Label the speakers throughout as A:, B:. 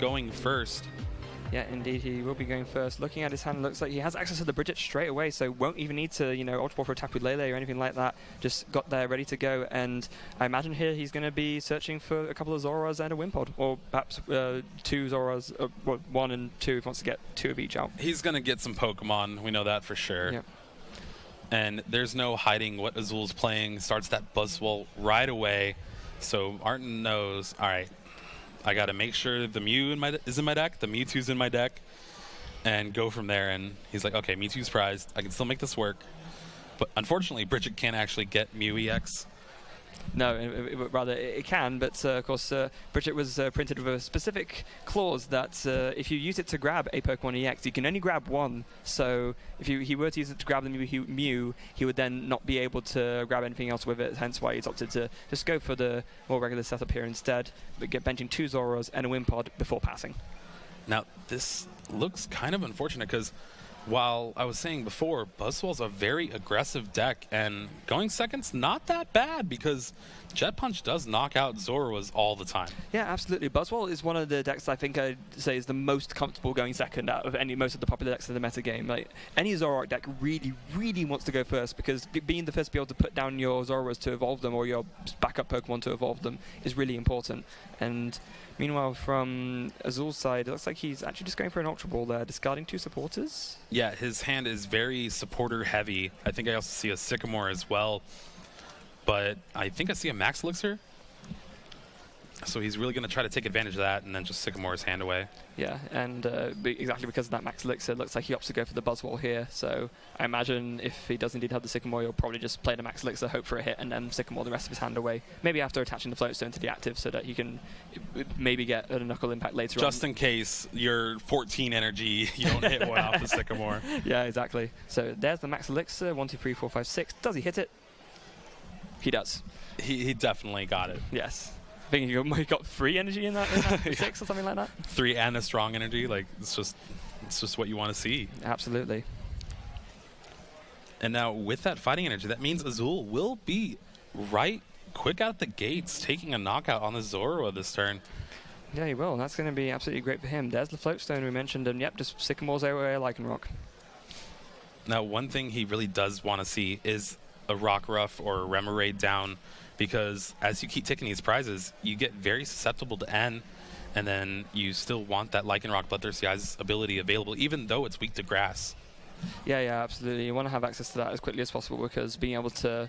A: going first.
B: Yeah, indeed, he will be going first. Looking at his hand, looks like he has access to the Bridget straight away, so won't even need to, Ultra Ball for a Tapu Lele or anything like that. Just got there, ready to go, and I imagine here he's going to be searching for a couple of Zoras and a Wimpod, or perhaps two Zoras, well, 1 and 2 if he wants to get 2 of each out.
A: He's going to get some Pokemon, we know that for sure.
B: Yep.
A: And there's no hiding what Azul's playing. Starts that Buzzwole right away, so Martin knows, all right, I got to make sure the Mew is in my deck, the Mewtwo's in my deck, and go from there. And he's like, okay, Mewtwo's prized. I can still make this work. But unfortunately, Bridget can't actually get Mew EX.
B: No, rather it can, but of course Bridget was printed with a specific clause that if you use it to grab a Pokemon EX, you can only grab one. So if he were to use it to grab the Mew, he would then not be able to grab anything else with it, hence why he's opted to just go for the more regular setup here instead, but get benching 2 Zoras and a Wimpod before passing.
A: Now, this looks kind of unfortunate because while I was saying before, Buzzwole's a very aggressive deck, and going second's not that bad because Jet Punch does knock out Zoras all the time.
B: Yeah, absolutely. Buzzwole is one of the decks I think I'd say is the most comfortable going second out of most of the popular decks in the meta game. Like, any Zoroark deck really, really wants to go first because being the first to be able to put down your Zoras to evolve them or your backup Pokemon to evolve them is really important. And meanwhile, from Azul's side, it looks like he's actually just going for an Ultra Ball there, discarding 2 supporters.
A: Yeah, his hand is very supporter heavy. I think I also see a Sycamore as well. But I think I see a Max Elixir. So he's really going to try to take advantage of that and then just Sycamore his hand away.
B: Yeah, and exactly because of that Max Elixir, it looks like he opts to go for the Buzzwole here. So I imagine if he does indeed have the Sycamore, he'll probably just play the Max Elixir, hope for a hit, and then Sycamore the rest of his hand away. Maybe after attaching the Float Stone to the active so that he can maybe get a Knuckle Impact later on.
A: Just in case you're 14 energy, you don't hit one off the Sycamore.
B: Yeah, exactly. So there's the Max Elixir, 1, 2, 3, 4, 5, 6. Does he hit it? He does.
A: He definitely got it.
B: Yes. I think he got 3 energy in that, 6 or something like that.
A: 3 and a strong energy, like it's just what you want to see.
B: Absolutely.
A: And now with that fighting energy, that means Azul will be right quick out the gates, taking a knockout on the Zorua this turn.
B: Yeah, he will. That's going to be absolutely great for him. There's the Float Stone we mentioned, and yep, just Sycamore's away Lycanroc.
A: Now, one thing he really does want to see is a Rockruff or a Remoraid down, because as you keep taking these prizes, you get very susceptible to N, and then you still want that Lycanroc Bloodthirsty Eyes ability available, even though it's weak to grass.
B: Yeah, absolutely. You want to have access to that as quickly as possible, because being able to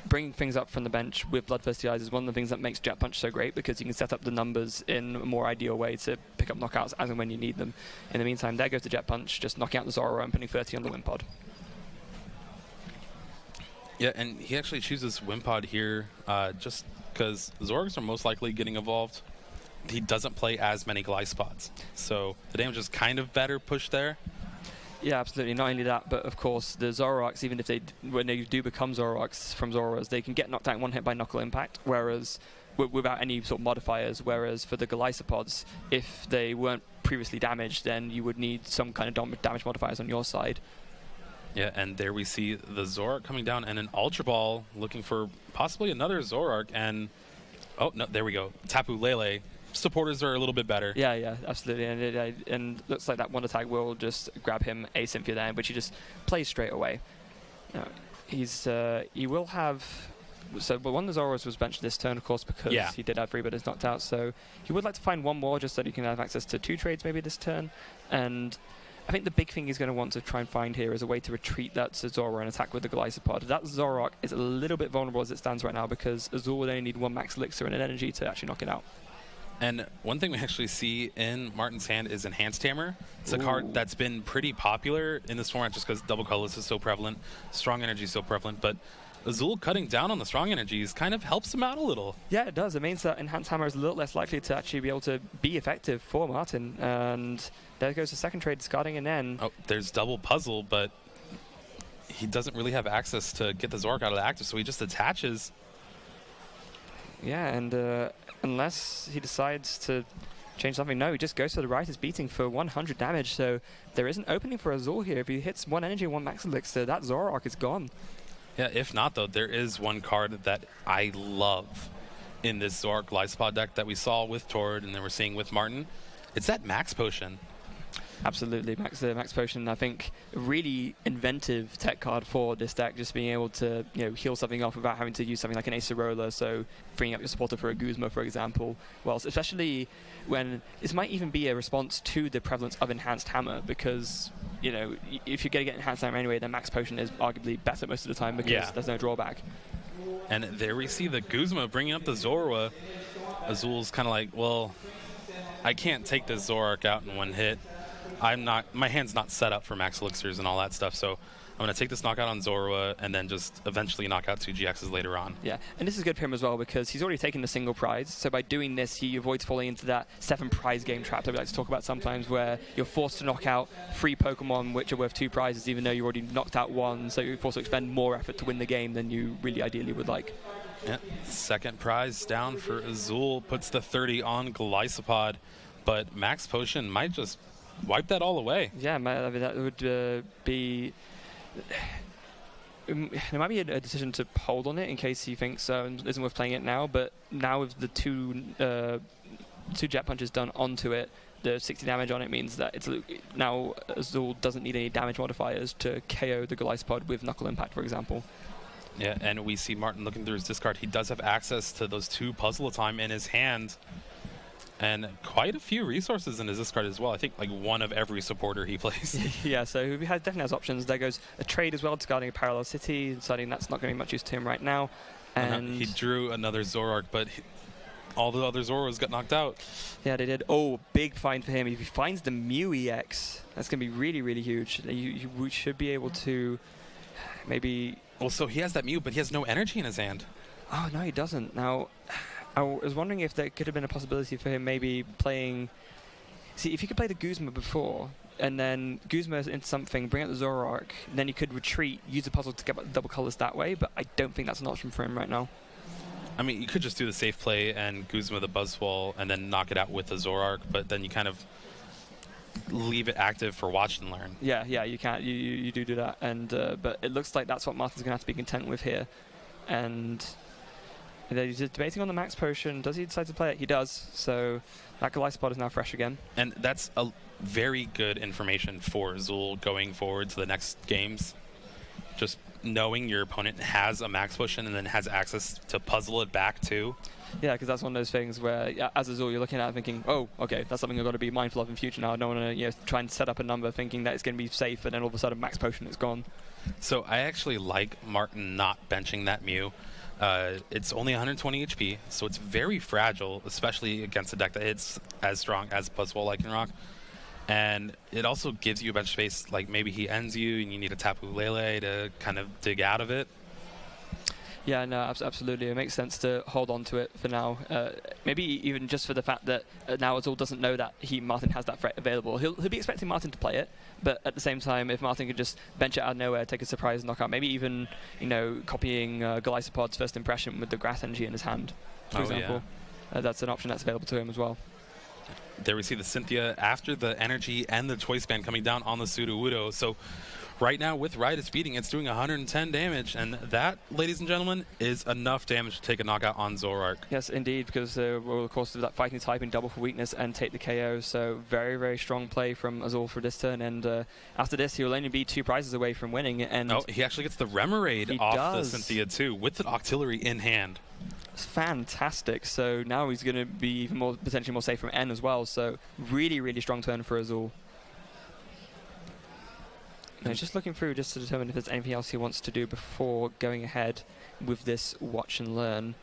B: bring things up from the bench with Bloodthirsty Eyes is one of the things that makes Jet Punch so great, because you can set up the numbers in a more ideal way to pick up knockouts as and when you need them. In the meantime, there goes the Jet Punch, just knocking out the Zorua and putting 30 on the Wimpod.
A: Yeah, and he actually chooses Wimpod here just because Zorgs are most likely getting evolved. He doesn't play as many Glycopods, so the damage is kind of better pushed there.
B: Yeah, absolutely. Not only that, but of course the Zoroarks, even if when they do become Zoroarks from Zoras, they can get knocked out in one hit by Knuckle Impact, whereas without any sort of modifiers. Whereas for the Glycopods, if they weren't previously damaged, then you would need some kind of damage modifiers on your side.
A: Yeah, and there we see the Zoroark coming down and an Ultra Ball looking for possibly another Zoroark. And oh no, there we go. Tapu Lele. Supporters are a little bit better.
B: Yeah, absolutely. And looks like that one attack will just grab him a Cynthia there, which he just plays straight away. He will have. But one of the Zoras was benched this turn, of course, because he did have 3 but is knocked out. So he would like to find one more just so that he can have access to 2 trades maybe this turn. And I think the big thing he's going to want to try and find here is a way to retreat that Zora and attack with the Glycopod. That Zoroark is a little bit vulnerable as it stands right now, because Azul would only need 1 Max Elixir and an energy to actually knock it out.
A: And one thing we actually see in Martin's hand is Enhanced Hammer. It's a card that's been pretty popular in this format just because Double Colorless is so prevalent, Strong Energy is so prevalent, but Azul cutting down on the Strong Energies kind of helps him out a little. Yeah,
B: it does. It means that Enhanced Hammer is a little less likely to actually be able to be effective for Martin. And there goes the second trade, discarding an N.
A: Oh, there's Double Puzzle, but he doesn't really have access to get the Zoroark out of the active, so he just attaches.
B: Yeah, and unless he decides to change something, no, he just goes for the Riotous Beating for 100 damage. So there is an opening for Azul here. If he hits 1 energy and 1 Max Elixir, that Zoroark is gone.
A: Yeah, if not, though, there is one card that I love in this Zoroark Glycopod deck that we saw with Tord and then we're seeing with Martin, It's that Max Potion.
B: Absolutely, Max Potion. I think a really inventive tech card for this deck, just being able to heal something off without having to use something like an Acerola. So freeing up your supporter for a Guzma, for example. Well, especially when this might even be a response to the prevalence of Enhanced Hammer, because if you're going to get Enhanced Hammer anyway, then Max Potion is arguably better most of the time because there's no drawback.
A: And there we see the Guzma bringing up the Zorua. Azul's kind of like, well, I can't take this Zoroark out in one hit. My hand's not set up for max elixirs and all that stuff, so I'm going to take this knockout on Zorua and then just eventually knock out 2 GXs later on.
B: Yeah, and this is good for him as well because he's already taken the single prize, so by doing this he avoids falling into that 7 prize game trap that we like to talk about sometimes, where you're forced to knock out 3 Pokemon which are worth 2 prizes even though you already knocked out 1, so you're forced to expend more effort to win the game than you really ideally would like.
A: Yeah, second prize down for Azul, puts the 30 on Gliscopod, but Max Potion might just wipe that all away.
B: Yeah, I mean, that would be... There might be a decision to hold on it in case he thinks it isn't worth playing it now, but now with the two Jet Punches done onto it, the 60 damage on it means that it's now Azul doesn't need any damage modifiers to KO the Gliscopod with Knuckle Impact, for example.
A: Yeah, and we see Martin looking through his discard. He does have access to those 2 Puzzle of Time in his hand, and quite a few resources in his discard as well. I think like 1 of every supporter he plays.
B: Yeah, so he definitely has options. There goes a trade as well, discarding a Parallel City, deciding that's not going to be much use to him right now. And
A: he drew another Zoroark, but all the other Zoras got knocked out.
B: Yeah, they did. Oh, big find for him. If he finds the Mew EX, that's going to be really, really huge. You should be able to maybe...
A: Well, so he has that Mew, but he has no energy in his hand.
B: Oh, no, he doesn't. Now, I was wondering if there could have been a possibility for him maybe playing... See, if he could play the Guzma before, and then Guzma into something, bring out the Zoroark, then he could retreat, use the puzzle to get back the double colors that way, but I don't think that's an option for him right now.
A: I mean, you could just do the safe play and Guzma the Buzzwole and then knock it out with the Zoroark, but then you kind of leave it active for watch and learn.
B: Yeah, you can't. You do that, and but it looks like that's what Martin's going to have to be content with here. And then he's just debating on the Max Potion. Does he decide to play it? He does. So that Gliscopod is now fresh again.
A: And that's a very good information for Azul going forward to the next games. Just knowing your opponent has a Max Potion and then has access to puzzle it back too.
B: Yeah, because that's one of those things where, as Azul, you're looking at it thinking, oh, okay, that's something I've got to be mindful of in future now. I don't want to try and set up a number thinking that it's going to be safe, and then all of a sudden Max Potion is gone.
A: So I actually like Martin not benching that Mew. It's only 120 HP, so it's very fragile, especially against a deck that hits as strong as Buzzwole Lycanroc. And it also gives you a bench space, like maybe he ends you and you need a Tapu Lele to kind of dig out of it.
B: Yeah, no, absolutely. It makes sense to hold on to it for now. Maybe even just for the fact that now Azul doesn't know that Martin has that threat available. He'll be expecting Martin to play it, but at the same time, if Martin could just bench it out of nowhere, take a surprise knockout, maybe even copying Gliscopod's first impression with the Grass Energy in his hand, for example. Yeah. That's an option that's available to him as well.
A: There we see the Cynthia after the energy and the Choice Band coming down on the Sudowoodo. So right now with Riot Speeding, it's doing 110 damage, and that, ladies and gentlemen, is enough damage to take a knockout on Zoroark.
B: Yes, indeed, because we'll of course do that fighting type in double for weakness and take the KO. So very, very strong play from Azul for this turn, and after this he will only be 2 prizes away from winning. And
A: he actually gets the Remoraid off the Cynthia too, with the Octillery in hand.
B: It's fantastic. So now he's going to be even more, potentially more safe from N as well. So really, really strong turn for Azul. Now, just looking through just to determine if there's anything else he wants to do before going ahead with this watch and learn.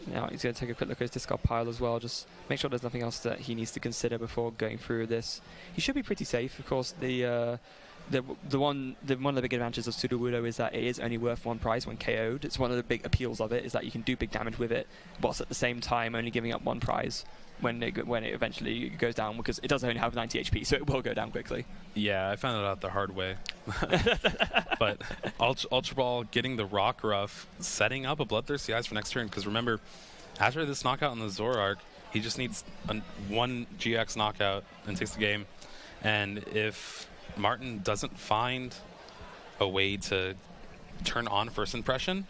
B: Now he's going to take a quick look at his discard pile as well, just make sure there's nothing else that he needs to consider before going through this. He should be pretty safe. Of course, one of the big advantages of Sudowoodo is that it is only worth 1 prize when KO'd. It's one of the big appeals of it, is that you can do big damage with it, whilst at the same time only giving up 1 prize when it eventually goes down, because it does only have 90 HP, so it will go down quickly.
A: Yeah, I found it out the hard way. But Ultra Ball getting the Rock Ruff, setting up a Bloodthirsty Eyes for next turn, because remember, after this knockout on the Zoroark, he just needs 1 GX knockout and takes the game. And if Martin doesn't find a way to turn on first impression,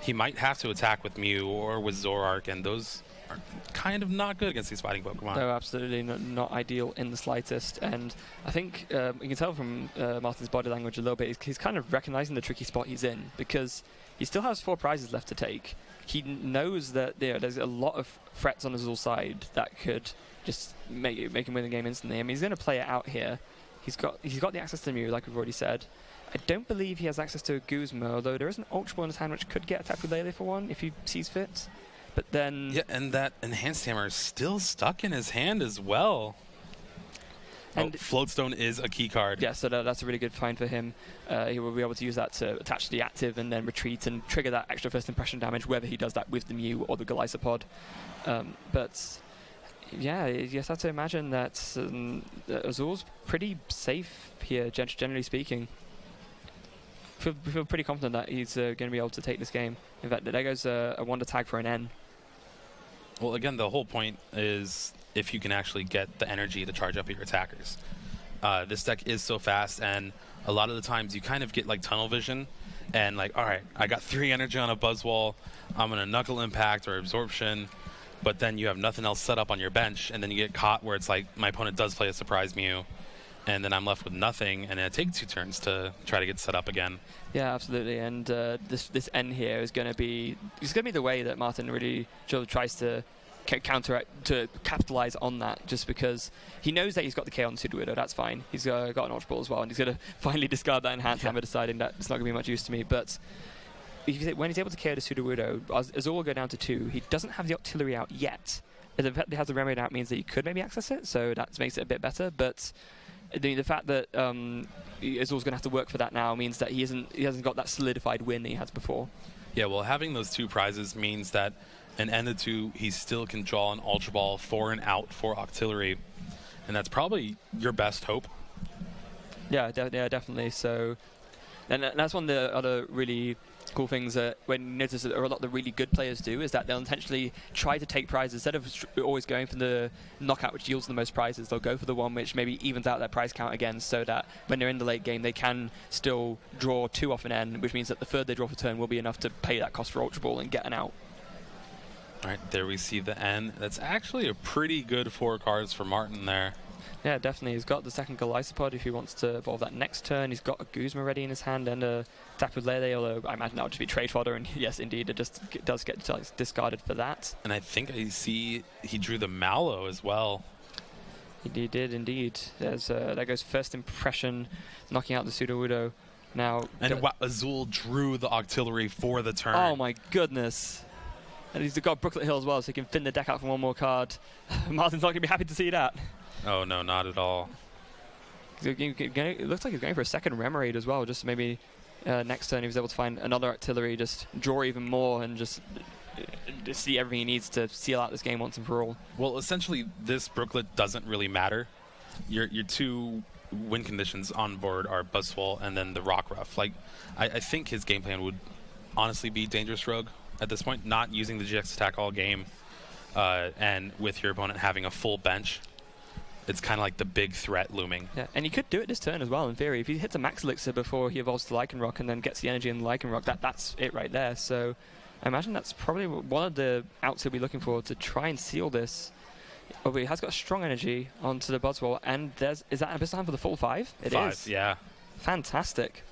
A: he might have to attack with Mew or with Zoroark, and those are kind of not good against these fighting Pokemon.
B: No, absolutely not ideal in the slightest. And I think you can tell from Martin's body language a little bit, he's kind of recognizing the tricky spot he's in, because he still has 4 prizes left to take. He knows that there's a lot of threats on Azul's side that could just make him win the game instantly. I mean, he's going to play it out here. He's got the access to Mew, like we've already said. I don't believe he has access to a Guzma, although there is an Ultra Ball in his hand which could get a Tapu Lele for one if he sees fit. But then...
A: Yeah, and that Enhanced Hammer is still stuck in his hand as well. And Floatstone is a key card.
B: Yeah, so that's a really good find for him. He will be able to use that to attach to the active and then retreat and trigger that extra first impression damage, whether he does that with the Mew or the Golisopod. But yeah, you just have to imagine that Azul's pretty safe here, generally speaking. We feel pretty confident that he's going to be able to take this game. In fact, there goes a Wonder Tag for an N.
A: Well, again, the whole point is if you can actually get the energy to charge up your attackers. This deck is so fast, and a lot of the times you kind of get like tunnel vision, and like, all right, I got 3 energy on a Buzzwole, I'm going to Knuckle Impact or Absorption, but then you have nothing else set up on your bench, and then you get caught where it's like, my opponent does play a Surprise Mew, and then I'm left with nothing, and it takes 2 turns to try to get set up again.
B: Yeah, absolutely. And this N here is going to be the way that Martin really sort of tries to capitalize on that, just because he knows that he's got the KO on Sudowoodo. That's fine. He's got an Ultra Ball as well, and he's going to finally discard that Enhanced Hammer, deciding that it's not going to be much use to me. But when he's able to KO the Sudowoodo, Azul will go down to 2. He doesn't have the Octillery out yet. The fact that he has the Remedy out means that he could maybe access it, so that makes it a bit better. But the fact that Azul's going to have to work for that now means that he hasn't got that solidified win that he has before.
A: Yeah, well, having those 2 prizes means that an N to 2, he still can draw an Ultra Ball for and out for Octillery, and that's probably your best hope.
B: Yeah, definitely. So, and that's one of the other really cool things that when you notice that a lot of the really good players do is that they'll intentionally try to take prizes instead of always going for the knockout which yields the most prizes. They'll go for the one which maybe evens out their prize count again, so that when they're in the late game they can still draw 2 off an N, which means that the third they draw for turn will be enough to pay that cost for Ultra Ball and get an out.
A: All right, there we see the N. That's actually a pretty good 4 cards for Martin there.
B: Yeah, definitely. He's got the second Golisopod if he wants to evolve that next turn. He's got a Guzma ready in his hand and a Tapu Lele, although I imagine that would just be trade fodder, and yes, indeed, it just does get discarded for that.
A: And I think I see he drew the Mallow as well.
B: He did, indeed. There goes first impression, knocking out the Sudowoodo. Now,
A: and Azul drew the Octillery for the turn.
B: Oh my goodness. And he's got Brooklet Hill as well, so he can thin the deck out for 1 more card. Martin's not going to be happy to see that.
A: Oh, no, not at all.
B: It looks like he's going for a second Remoraid as well, just maybe next turn he was able to find another Artillery, just draw even more, and just see everything he needs to seal out this game once and for all.
A: Well, essentially, this Brooklet doesn't really matter. Your 2 win conditions on board are Buzzwole and then the Rockruff. Like, I think his game plan would honestly be Dangerous Rogue at this point, not using the GX attack all game, and with your opponent having a full bench. It's kind of like the big threat looming.
B: Yeah, and he could do it this turn as well, in theory. If he hits a Max Elixir before he evolves to Lycanroc and then gets the energy in Lycanroc, that's it right there. So I imagine that's probably one of the outs he'll be looking for to try and seal this. Oh, but he has got strong energy onto the Buzzwole, and is that Abyssal Hand for the full 5? It
A: 5,
B: is.
A: Yeah.
B: Fantastic.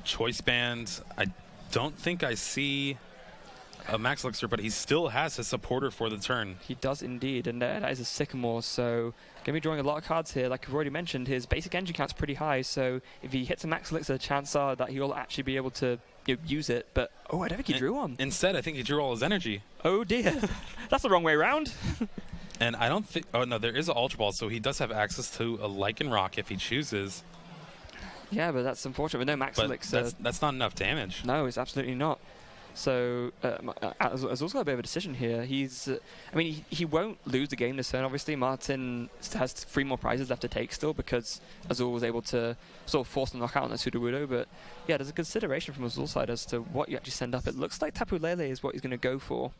A: Choice Band, I don't think I see a Max Elixir, but he still has his supporter for the turn.
B: He does indeed, and that is a Sycamore, so going to be drawing a lot of cards here. Like I've already mentioned, his basic energy count's pretty high, so if he hits a Max Elixir, chances are that he'll actually be able to use it. But, oh, I don't think he drew one.
A: Instead, I think he drew all his energy.
B: Oh dear. That's the wrong way around.
A: And I don't think... Oh, no, there is an Ultra Ball, so he does have access to a Lycanroc if he chooses.
B: Yeah, but that's unfortunate. With no Max Elixir...
A: That's not enough damage.
B: No, it's absolutely not. So Azul's got a bit of a decision here. I mean, he won't lose the game this turn, obviously. Martin has 3 more prizes left to take still because Azul was able to sort of force the knockout on the Sudowoodo. But yeah, there's a consideration from Azul's side as to what you actually send up. It looks like Tapu Lele is what he's going to go for.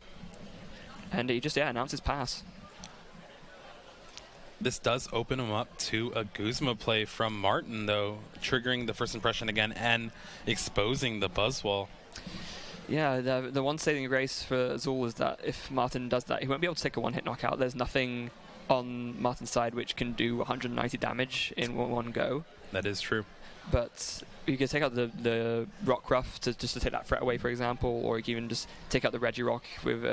B: And he just, announces pass.
A: This does open him up to a Guzma play from Martin, though, triggering the first impression again and exposing the Buzzwole.
B: Yeah, the one saving grace for Azul is that if Martin does that, he won't be able to take a one-hit knockout. There's nothing on Martin's side which can do 190 damage in one go.
A: That is true.
B: But you can take out the Rock Ruff to take that threat away, for example, or you can even just take out the Regirock with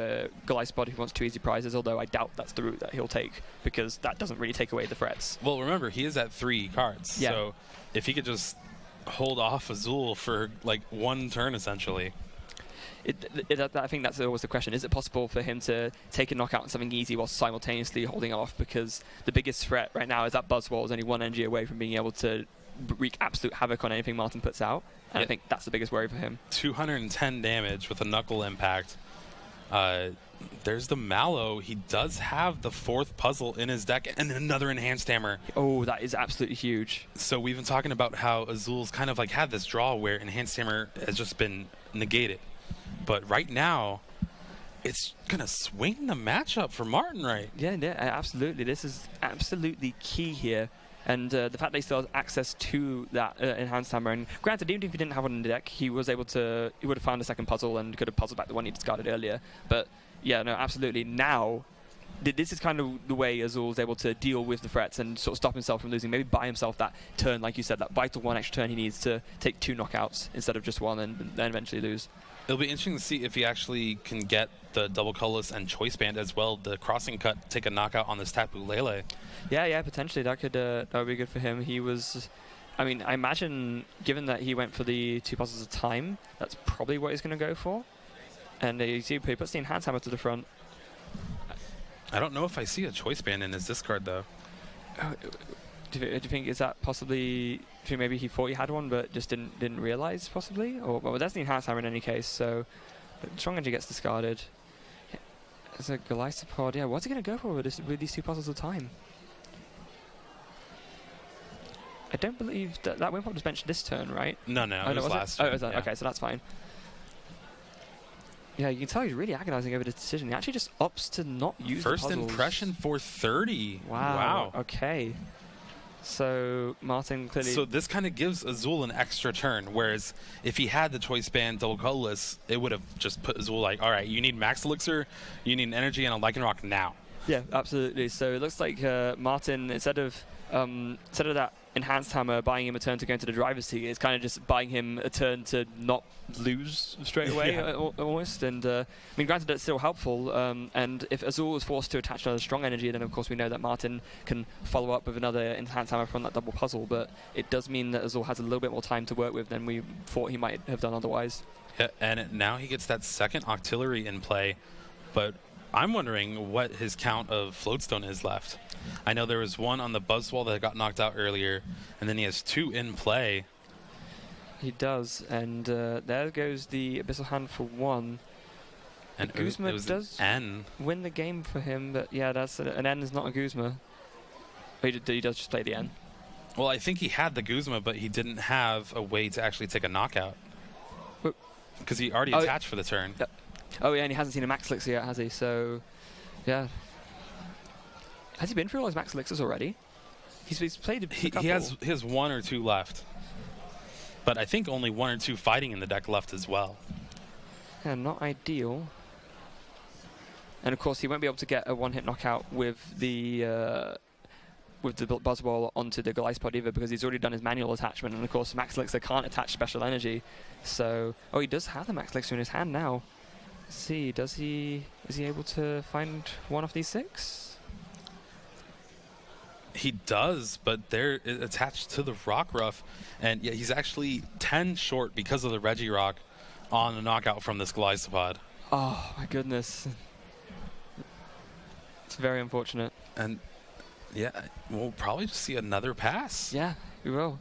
B: Goliath's Body if he wants 2 easy prizes, although I doubt that's the route that he'll take, because that doesn't really take away the threats.
A: Well, remember, he is at 3 cards,
B: yeah.
A: So if he could just hold off Azul for like 1 turn, essentially.
B: I think that's always the question. Is it possible for him to take a knockout on something easy while simultaneously holding off? Because the biggest threat right now is that Buzzwole is only 1 energy away from being able to wreak absolute havoc on anything Martin puts out. And I think that's the biggest worry for him. 210
A: damage with a Knuckle Impact. There's the Mallow. He does have the 4th puzzle in his deck and another Enhanced Hammer.
B: Oh, that is absolutely huge.
A: So we've been talking about how Azul's kind of like had this draw where Enhanced Hammer has just been negated. But right now, it's going to swing the matchup for Martin, right?
B: Yeah, absolutely. This is absolutely key here. And the fact that he still has access to that Enhanced Hammer, and granted, even if he didn't have one in the deck, he would have found a second puzzle and could have puzzled back the one he discarded earlier. But yeah, no, absolutely. Now, this is kind of the way Azul is able to deal with the threats and sort of stop himself from losing. Maybe buy himself that turn, like you said, that vital 1 extra turn he needs to take 2 knockouts instead of just 1 and then eventually lose.
A: It'll be interesting to see if he actually can get the double colorless and choice band as well. The crossing cut, take a knockout on this Tapu Lele.
B: Yeah, potentially that would be good for him. He was, I mean, I imagine given that he went for the 2 puzzles of time, that's probably what he's going to go for. And you see, he puts the Enhanced Hammer to the front.
A: I don't know if I see a choice band in his discard though.
B: Do you think is that possibly? Do you think maybe he thought he had one but just didn't realize possibly? Or well, that's the Enhanced Hammer in any case. So Strong Energy gets discarded. Yeah, there's a Goliathopod. Yeah, what's he gonna go for with these 2 puzzles of time? I don't believe that Wimpod was benched this turn, right?
A: No, it was last turn.
B: Oh, it was that?
A: Yeah.
B: Okay, so that's fine. Yeah, you can tell he's really agonizing over this decision. He actually just opts to not use the puzzles.
A: First impression for 30.
B: Wow. Okay. So Martin clearly.
A: So this kind of gives Azul an extra turn, whereas if he had the choice band double colorless, it would have just put Azul like, all right, you need max elixir, you need an energy, and a Lycan Rock now.
B: Yeah, absolutely. So it looks like Martin, instead of that Enhanced Hammer buying him a turn to go into the driver's seat, it's kind of just buying him a turn to not lose straight away,
A: yeah.
B: Almost. And I mean, granted, that's still helpful. And if Azul is forced to attach another Strong Energy, then of course we know that Martin can follow up with another Enhanced Hammer from that double puzzle. But it does mean that Azul has a little bit more time to work with than we thought he might have done otherwise.
A: Yeah, and now he gets that second Octillery in play, but I'm wondering what his count of Floatstone is left. I know there was 1 on the Buzzwole that got knocked out earlier, and then he has 2 in play.
B: He does, and there goes the Abyssal Hand for 1.
A: And
B: Guzma does
A: N.
B: win the game for him, but yeah, that's an N is not a Guzma. He does just play the N.
A: Well, I think he had the Guzma, but he didn't have a way to actually take a knockout. Because he already attached for the turn.
B: Oh yeah, and he hasn't seen a Max Elixir yet, has he? So, yeah. Has he been through all his Max Elixirs already? He's played a couple.
A: He has 1 or 2 left. But I think only 1 or 2 fighting in the deck left as well.
B: Yeah, not ideal. And of course, he won't be able to get a 1-hit knockout with the Buzzwole onto the Goliathopod either, because he's already done his manual attachment, and of course Max Elixir can't attach special energy. So, he does have the Max Elixir in his hand now. Let's see, is he able to find one of these 6?
A: He does, but they're attached to the Rock Ruff, and yeah, he's actually 10 short because of the Regirock on the knockout from this Goliathopod.
B: Oh my goodness. It's very unfortunate.
A: And yeah, we'll probably just see another pass.
B: Yeah, we will.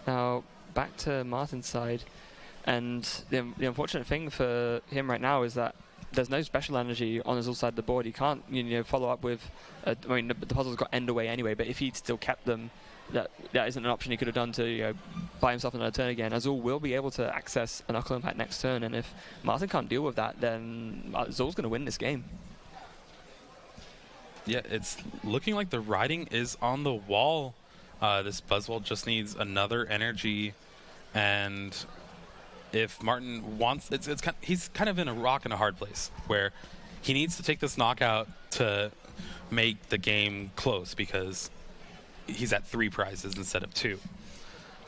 B: Now, back to Martin's side. And the unfortunate thing for him right now is that there's no special energy on his side of the board. He can't follow up with... I mean, the puzzle's got end away anyway, but if he'd still kept them, that isn't an option he could have done to buy himself another turn again. Azul will be able to access an Knuckle Impact next turn, and if Martin can't deal with that, then Azul's going to win this game.
A: Yeah, it's looking like the writing is on the wall. This Buzzwole just needs another energy, and if Martin wants, he's kind of in a rock and a hard place where he needs to take this knockout to make the game close because he's at 3 prizes instead of 2.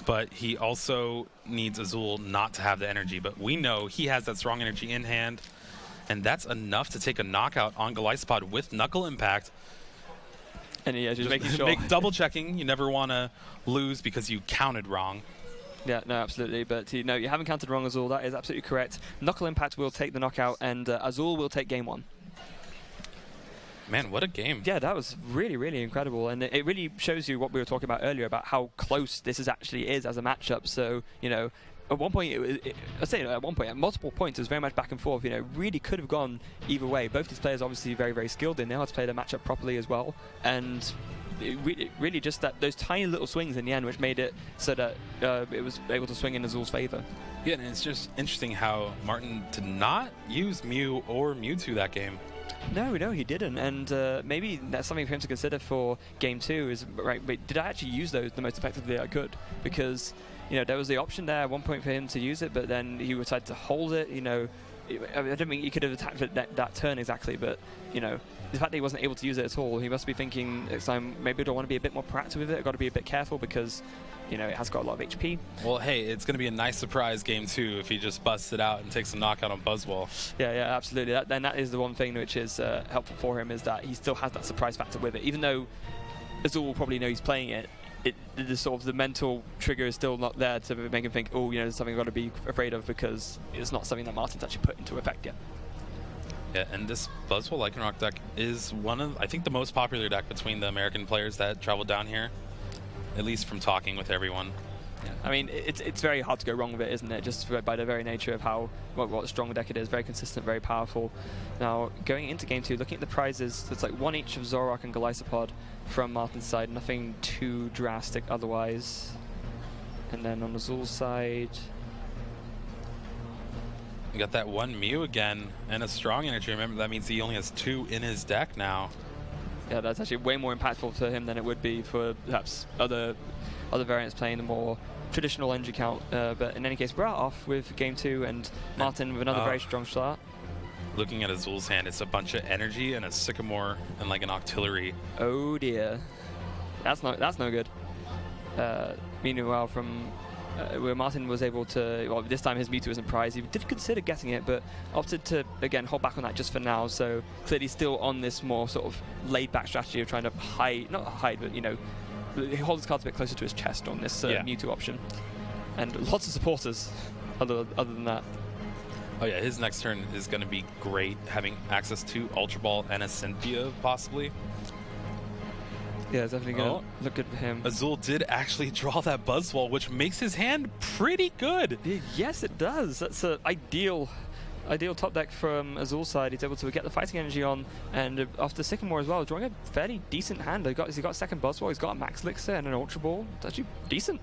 A: But he also needs Azul not to have the energy. But we know he has that strong energy in hand, and that's enough to take a knockout on Glycopod with Knuckle Impact.
B: And yeah, just making sure.
A: Double checking. You never want to lose because you counted wrong.
B: Yeah, no, absolutely. But you haven't counted wrong, Azul. That is absolutely correct. Knuckle Impact will take the knockout, and Azul will take game 1.
A: Man, what a game.
B: Yeah, that was really, really incredible. And it really shows you what we were talking about earlier about how close this actually is as a matchup. So, at one point, at multiple points, it was very much back and forth. Really could have gone either way. Both these players obviously very, very skilled. They know how to play the matchup properly as well. And it really just those tiny little swings in the end which made it so that it was able to swing in Azul's favor. Yeah,
A: and it's just interesting how Martin did not use Mew or Mewtwo that game.
B: No, he didn't, and maybe that's something for him to consider for Game 2. Is right? Wait, did I actually use those the most effectively I could? Because there was the option there at one point for him to use it, but then he decided to hold it. I don't think he could have attacked it that turn exactly, but the fact that he wasn't able to use it at all, he must be thinking next time maybe I don't want to be a bit more proactive with it. I've got to be a bit careful because it has got a lot of HP.
A: Well, hey, it's going to be a nice surprise Game 2 if he just busts it out and takes a knockout on Buzzwole.
B: Yeah, absolutely. Then that is the one thing which is helpful for him, is that he still has that surprise factor with it. Even though Azul will probably know he's playing it, the sort of the mental trigger is still not there to make him think, oh, there's something I've got to be afraid of, because it's not something that Martin's actually put into effect yet.
A: Yeah, and this Buzzwole Lycanroc deck is one of, I think, the most popular deck between the American players that traveled down here, at least from talking with everyone.
B: Yeah. I mean, it's very hard to go wrong with it, isn't it? Just by the very nature of what a strong deck it is. Very consistent, very powerful. Now, going into Game 2, looking at the prizes, it's like 1 each of Zoroark and Glycopod from Martin's side. Nothing too drastic otherwise. And then on Azul's side,
A: you got that 1 Mew again, and a strong energy. Remember, that means he only has 2 in his deck now.
B: Yeah, that's actually way more impactful to him than it would be for perhaps other variants playing the more traditional energy count. But in any case, we're off with Game 2, and Martin with another very strong start.
A: Looking at Azul's hand, it's a bunch of energy and a Sycamore and like an Octillery.
B: Oh dear, that's no good. Meanwhile, from where Martin was able to, well, this time his Mewtwo isn't prized. He did consider getting it, but opted to, again, hold back on that just for now. So clearly still on this more sort of laid-back strategy of trying to not hide, but, he holds his cards a bit closer to his chest on this Mewtwo option. And lots of supporters other than that.
A: Oh yeah, his next turn is going to be great, having access to Ultra Ball and a Cynthia, possibly.
B: Yeah, it's definitely going to look good for him.
A: Azul did actually draw that Buzzwole, which makes his hand pretty good.
B: Yes, it does. That's an ideal top deck from Azul's side. He's able to get the fighting energy on, and after Sycamore as well, drawing a fairly decent hand. He's got a second Buzzwole, he's got a Max Elixir and an Ultra Ball. It's actually decent.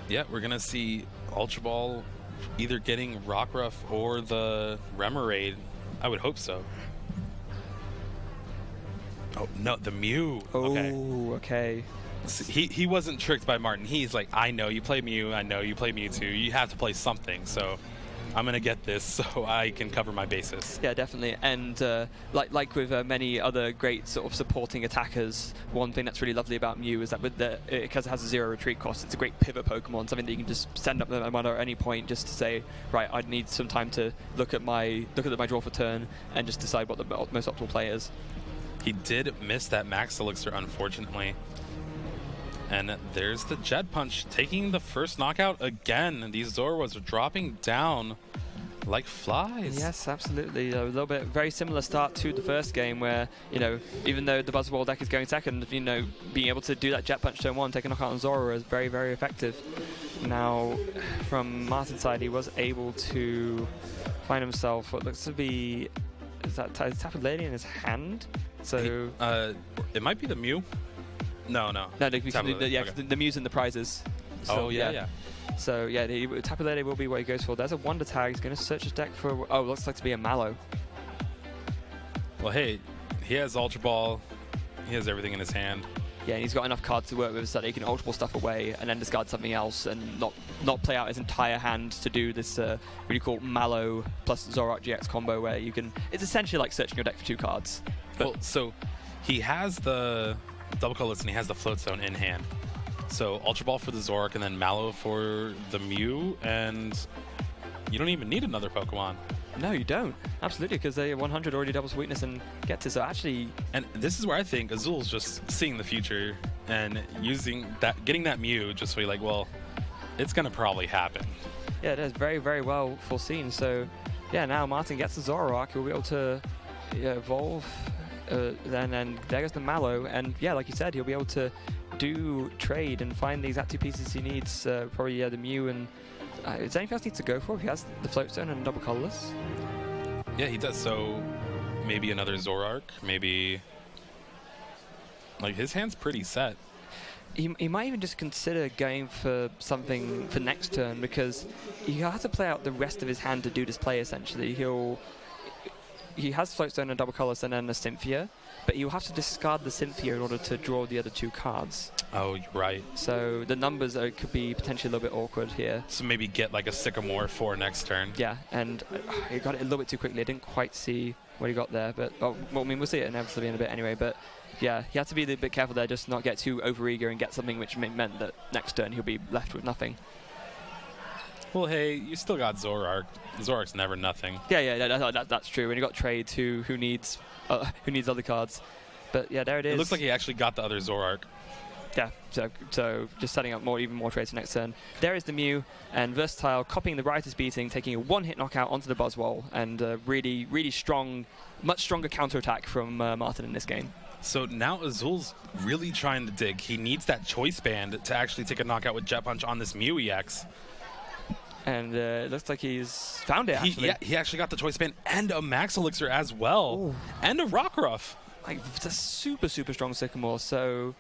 A: Yeah, we're going to see Ultra Ball either getting Rockruff or the Remoraid. I would hope so. Oh, no, the Mew.
B: Oh, okay.
A: He wasn't tricked by Martin. He's like, I know you play Mew. I know you play Mewtwo. You have to play something. So I'm going to get this so I can cover my bases.
B: Yeah, definitely. And like with many other great sort of supporting attackers, one thing that's really lovely about Mew is that because it has a 0 retreat cost, it's a great pivot Pokemon, something that you can just send up the mana at any point just to say, right, I need some time to look at my draw for turn and just decide what the most optimal play is.
A: He did miss that Max Elixir, unfortunately. And there's the Jet Punch taking the first knockout again. These Zorwas are dropping down like flies.
B: Yes, absolutely. A little bit very similar start to the first game where, even though the Buzzwole deck is going second, being able to do that Jet Punch turn 1, take a knockout on Zora is very, very effective. Now, from Martin's side, he was able to find himself what looks to be, is that Tapu Lele in his hand? So
A: it might be the Mew. No,
B: the Mew's in the prizes. So,
A: yeah.
B: So yeah, Tapu Lele will be what he goes for. There's a Wonder Tag. He's going to search his deck for. Looks like to be a Mallow.
A: Well, hey, he has Ultra Ball. He has everything in his hand.
B: Yeah, and he's got enough cards to work with so that he can ultra ball stuff away and then discard something else and not play out his entire hand to do this really cool Mallow plus Zoroark GX combo where you can... It's essentially like searching your deck for 2 cards.
A: Well, so he has the double colorless and he has the Float Stone in hand. So Ultra Ball for the Zoroark and then Mallow for the Mew, and you don't even need another Pokemon.
B: No, you don't. Absolutely, because they 100 already doubles weakness and gets it. So actually...
A: And this is where I think Azul's just seeing the future and using that, getting that Mew just so you're like, well, it's going to probably happen.
B: Yeah, it is very, very well foreseen. So, yeah, now Martin gets the Zoroark. He'll be able to evolve. Then there goes the Mallow. And, yeah, like you said, he'll be able to do trade and find the exact 2 pieces he needs. Probably, the Mew and... is there anything else he needs to go for? He has the Float Stone and double colorless.
A: Yeah, he does. So maybe another Zoroark. Maybe... Like, his hand's pretty set.
B: He might even just consider going for something for next turn because he'll have to play out the rest of his hand to do this play, essentially. He has Float Stone and double colorless and then a Cynthia, but he'll have to discard the Cynthia in order to draw the other 2 cards.
A: Oh, you're right.
B: So the numbers could be potentially a little bit awkward here.
A: So maybe get like a Sycamore for next turn.
B: Yeah, and he got it a little bit too quickly. I didn't quite see what he got there, but well, I mean, we'll see it inevitably in a bit anyway. But yeah, he had to be a bit careful there, just not get too overeager and get something which meant that next turn he'll be left with nothing.
A: Well, hey, you still got Zoroark. Zoroark's never nothing.
B: Yeah, that's true. When you got trade, who needs other cards? But yeah, there it is.
A: It looks like he actually got the other Zoroark.
B: Yeah, so just setting up even more trades for next turn. There is the Mew, and Versatile copying the Riotous Beating, taking a 1-hit knockout onto the Buzzwole, and really, really strong, much stronger counterattack from Martin in this game.
A: So now Azul's really trying to dig. He needs that Choice Band to actually take a knockout with Jet Punch on this Mew EX.
B: And it looks like he's found it, actually.
A: He actually got the Choice Band and a Max Elixir as well.
B: Ooh.
A: And a Rockruff.
B: Like, it's a super, super strong Sycamore, so...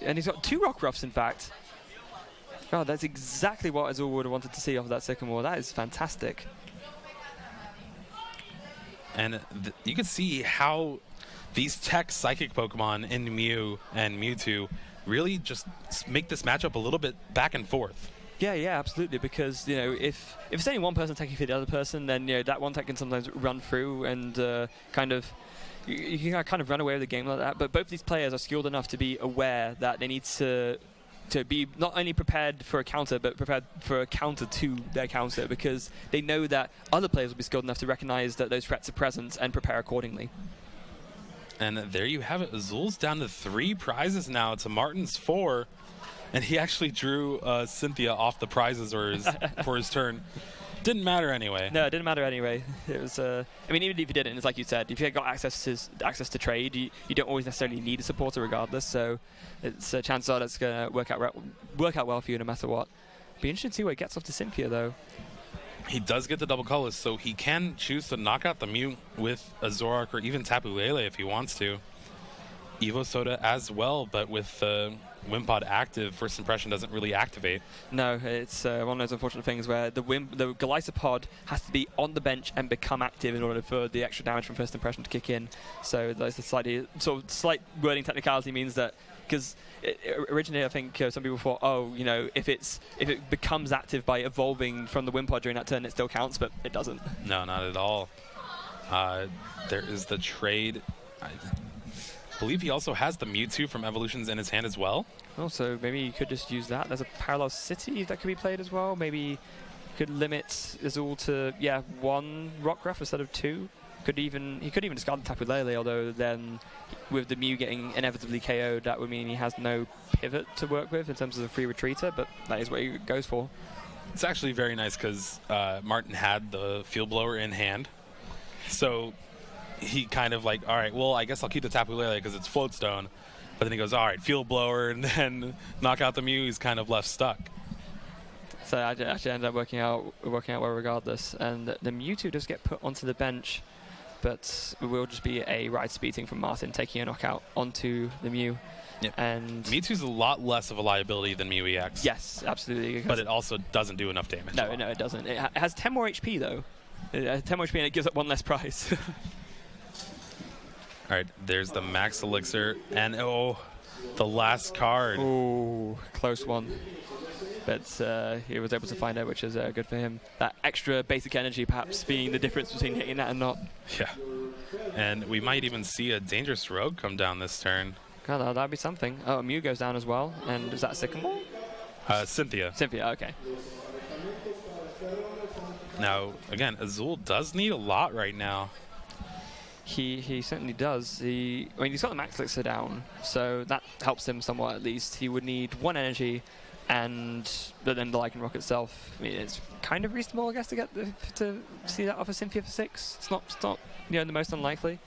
B: And he's got 2 Rockruffs, in fact. Oh, that's exactly what Azul would have wanted to see off of that Sycamore. That is fantastic.
A: And you can see how these tech Psychic Pokemon in Mew and Mewtwo really just make this matchup a little bit back and forth.
B: Yeah, absolutely. Because if it's only one person attacking for the other person, then that one tech can sometimes run through and kind of you can kind of run away with the game like that. But both of these players are skilled enough to be aware that they need to be not only prepared for a counter, but prepared for a counter to their counter, because they know that other players will be skilled enough to recognize that those threats are present and prepare accordingly.
A: And there you have it. Azul's down to 3 prizes now to Martin's 4. And he actually drew Cynthia off the prizes for his turn. Didn't matter anyway.
B: No, it didn't matter anyway. It was. I mean, even if you didn't, it's like you said, if you had got access to trade, you don't always necessarily need a supporter regardless. So, it's chances are that's going to work out well for you no matter what. Be interesting to see what he gets off to Cynthia though.
A: He does get the double colors, so he can choose to knock out the Mew with a Zoroark or even Tapu Lele if he wants to. Evo Soda as well, but with Wimpod active, First Impression doesn't really activate. No,
B: it's one of those unfortunate things where the Golisopod has to be on the bench and become active in order for the extra damage from First Impression to kick in. So that's a slight wording technicality means that, because originally I think some people thought, if it becomes active by evolving from the Wimpod during that turn, it still counts, but it doesn't.
A: No, not at all. There is the trade. I believe he also has the Mewtwo from Evolutions in his hand as well.
B: Oh, so maybe you could just use that. There's a Parallel City that could be played as well. Maybe you could limit Azul to 1 Rockruff instead of 2. He could even discard the Tapu Lele, although then with the Mew getting inevitably KO'd, that would mean he has no pivot to work with in terms of the free retreater, but that is what he goes for.
A: It's actually very nice because Martin had the Field Blower in hand. So he kind of like, all right, well, I guess I'll keep the Tapu Lele because it's Float Stone. But then he goes, all right, Field Blower, and then knock out the Mew. He's kind of left stuck.
B: So I actually ended up working out well regardless. And the Mewtwo does get put onto the bench, but it will just be a Riotous Beating from Martin, taking a knockout onto the Mew.
A: Yep.
B: And
A: Mewtwo's a lot less of a liability than Mew EX.
B: Yes, absolutely.
A: But it also doesn't do enough damage.
B: No, it doesn't. It has 10 more HP, though. It has 10 more HP, and it gives up 1 less prize.
A: All right, there's the Max Elixir, and oh, the last card.
B: Ooh, close one. But he was able to find it, which is good for him. That extra basic energy perhaps being the difference between hitting that and not.
A: Yeah. And we might even see a dangerous rogue come down this turn.
B: Oh, that'd be something. Oh, Mew goes down as well. And is that Sycamore?
A: Cynthia.
B: Cynthia, okay.
A: Now, again, Azul does need a lot right now.
B: He certainly does. He's got the Max Elixir down, so that helps him somewhat at least. He would need 1 energy, and then the Lycan Rock itself. I mean, it's kind of reasonable, I guess, to see that off of Cynthia for 6. It's not the most unlikely.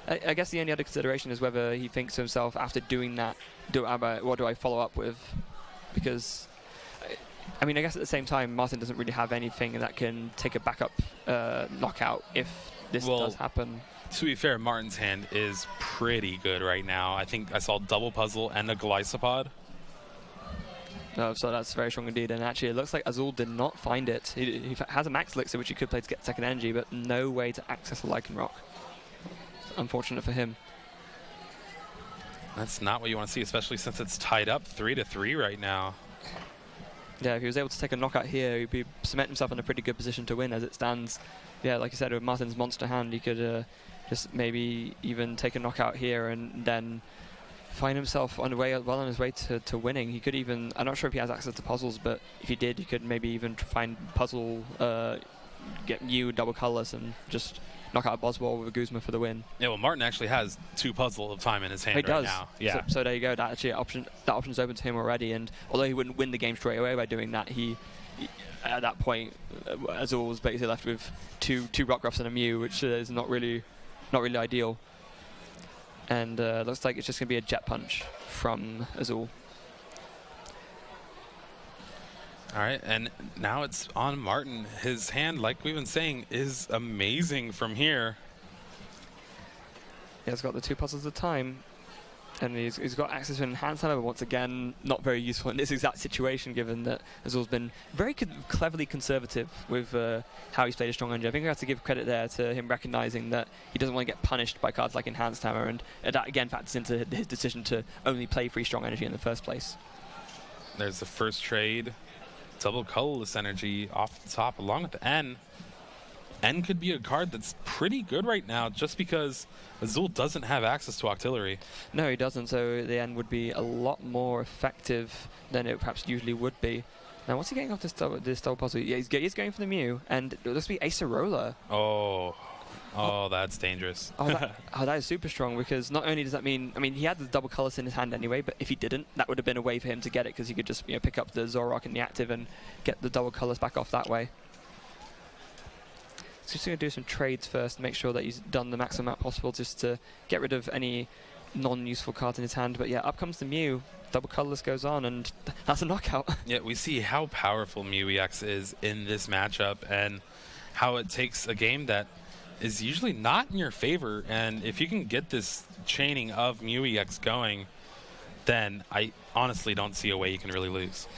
B: I guess the only other consideration is whether he thinks to himself after doing that, what do I follow up with? Because, I mean, I guess at the same time, Martin doesn't really have anything that can take a backup knockout if this does happen.
A: To be fair, Martin's hand is pretty good right now. I think I saw double puzzle and a Glycopod.
B: No, so that's very strong indeed. And actually, it looks like Azul did not find it. He has a Max Elixir, which he could play to get second energy, but no way to access a Lycan Rock. Unfortunate for him.
A: That's not what you want to see, especially since it's tied up 3-3 right now.
B: Yeah, if he was able to take a knockout here, he'd be cement himself in a pretty good position to win as it stands. Yeah, like you said, with Martin's monster hand, he could just maybe even take a knockout here and then find himself well on his way to winning. He could even, I'm not sure if he has access to puzzles, but if he did, he could maybe even find puzzle, get new double colorless and just knock out Boswell with a Guzma for the win.
A: Yeah, well, Martin actually has 2 puzzle of time in his hand right now. Yeah.
B: So there you go. That option's open to him already. And although he wouldn't win the game straight away by doing that, he at that point, Azul was basically left with two Rockruffs and a Mew, which is not really ideal. And looks like it's just going to be a Jet Punch from Azul.
A: All right, and now it's on Martin. His hand, like we've been saying, is amazing from here.
B: Yeah, he's got the 2 puzzles at a time. And he's got access to an Enhanced Hammer, but once again, not very useful in this exact situation, given that Azul's been very cleverly conservative with how he's played a strong energy. I think I have to give credit there to him recognizing that he doesn't want to get punished by cards like Enhanced Hammer, and that again factors into his decision to only play 3 strong energy in the first place.
A: There's the first trade. Double colorless energy off the top along with the N. N could be a card that's pretty good right now just because Azul doesn't have access to Octillery.
B: No, he doesn't, so the N would be a lot more effective than it perhaps usually would be. Now, what's he getting off this double puzzle? Yeah, he's going for the Mew, and it looks to be Acerola.
A: Oh, that's dangerous.
B: That is super strong, because not only does that mean, I mean, he had the double colors in his hand anyway, but if he didn't, that would have been a way for him to get it, because he could just pick up the Zoroark and the active and get the double colors back off that way. So he's going to do some trades first, make sure that he's done the maximum amount possible just to get rid of any non-useful cards in his hand. But yeah, up comes the Mew. Double colorless goes on, and that's a knockout. Yeah,
A: we see how powerful Mew EX is in this matchup and how it takes a game that is usually not in your favor. And if you can get this chaining of Mew EX going, then I honestly don't see a way you can really lose.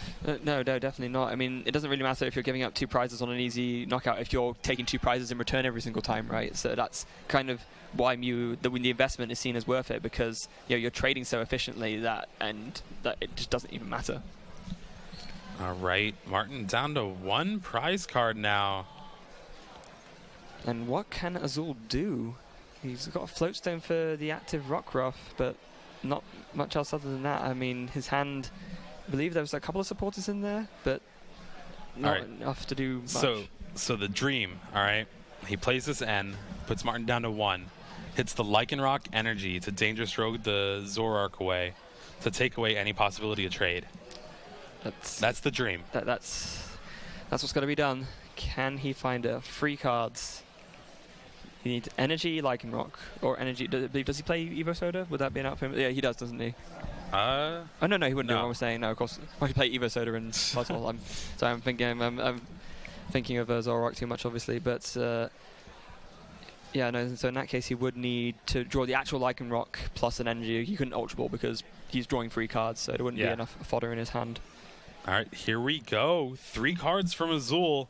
B: No, definitely not. I mean, it doesn't really matter if you're giving up 2 prizes on an easy knockout if you're taking 2 prizes in return every single time, right? So that's kind of why Mew, the investment is seen as worth it, because you're trading so efficiently that it just doesn't even matter.
A: All right, Martin down to 1 prize card now.
B: And what can Azul do? He's got a Floatstone for the active Rockruff, but not much else other than that. I mean, his hand, I believe there was a couple of supporters in there, but not enough to do much.
A: So the dream, all right, he plays this N, puts Martin down to 1, hits the Lycanroc energy to Dangerous Rogue the Zoroark away to take away any possibility of trade. That's the dream.
B: That's what's got to be done. Can he find 3 cards? He needs energy, Lycanroc, or energy. Does he play Evo Soda? Would that be an out for him? Yeah, he does, doesn't he?
A: Oh
B: no, he wouldn't do what I was saying. No, of course. Well, he play Evo Soda and Puzzle. I'm thinking of Zoroark too much, obviously, but yeah, no. So in that case, he would need to draw the actual Lycanroc plus an energy. He couldn't Ultra Ball because he's drawing 3 cards, so there wouldn't be enough fodder in his hand.
A: All right, here we go. 3 cards from Azul.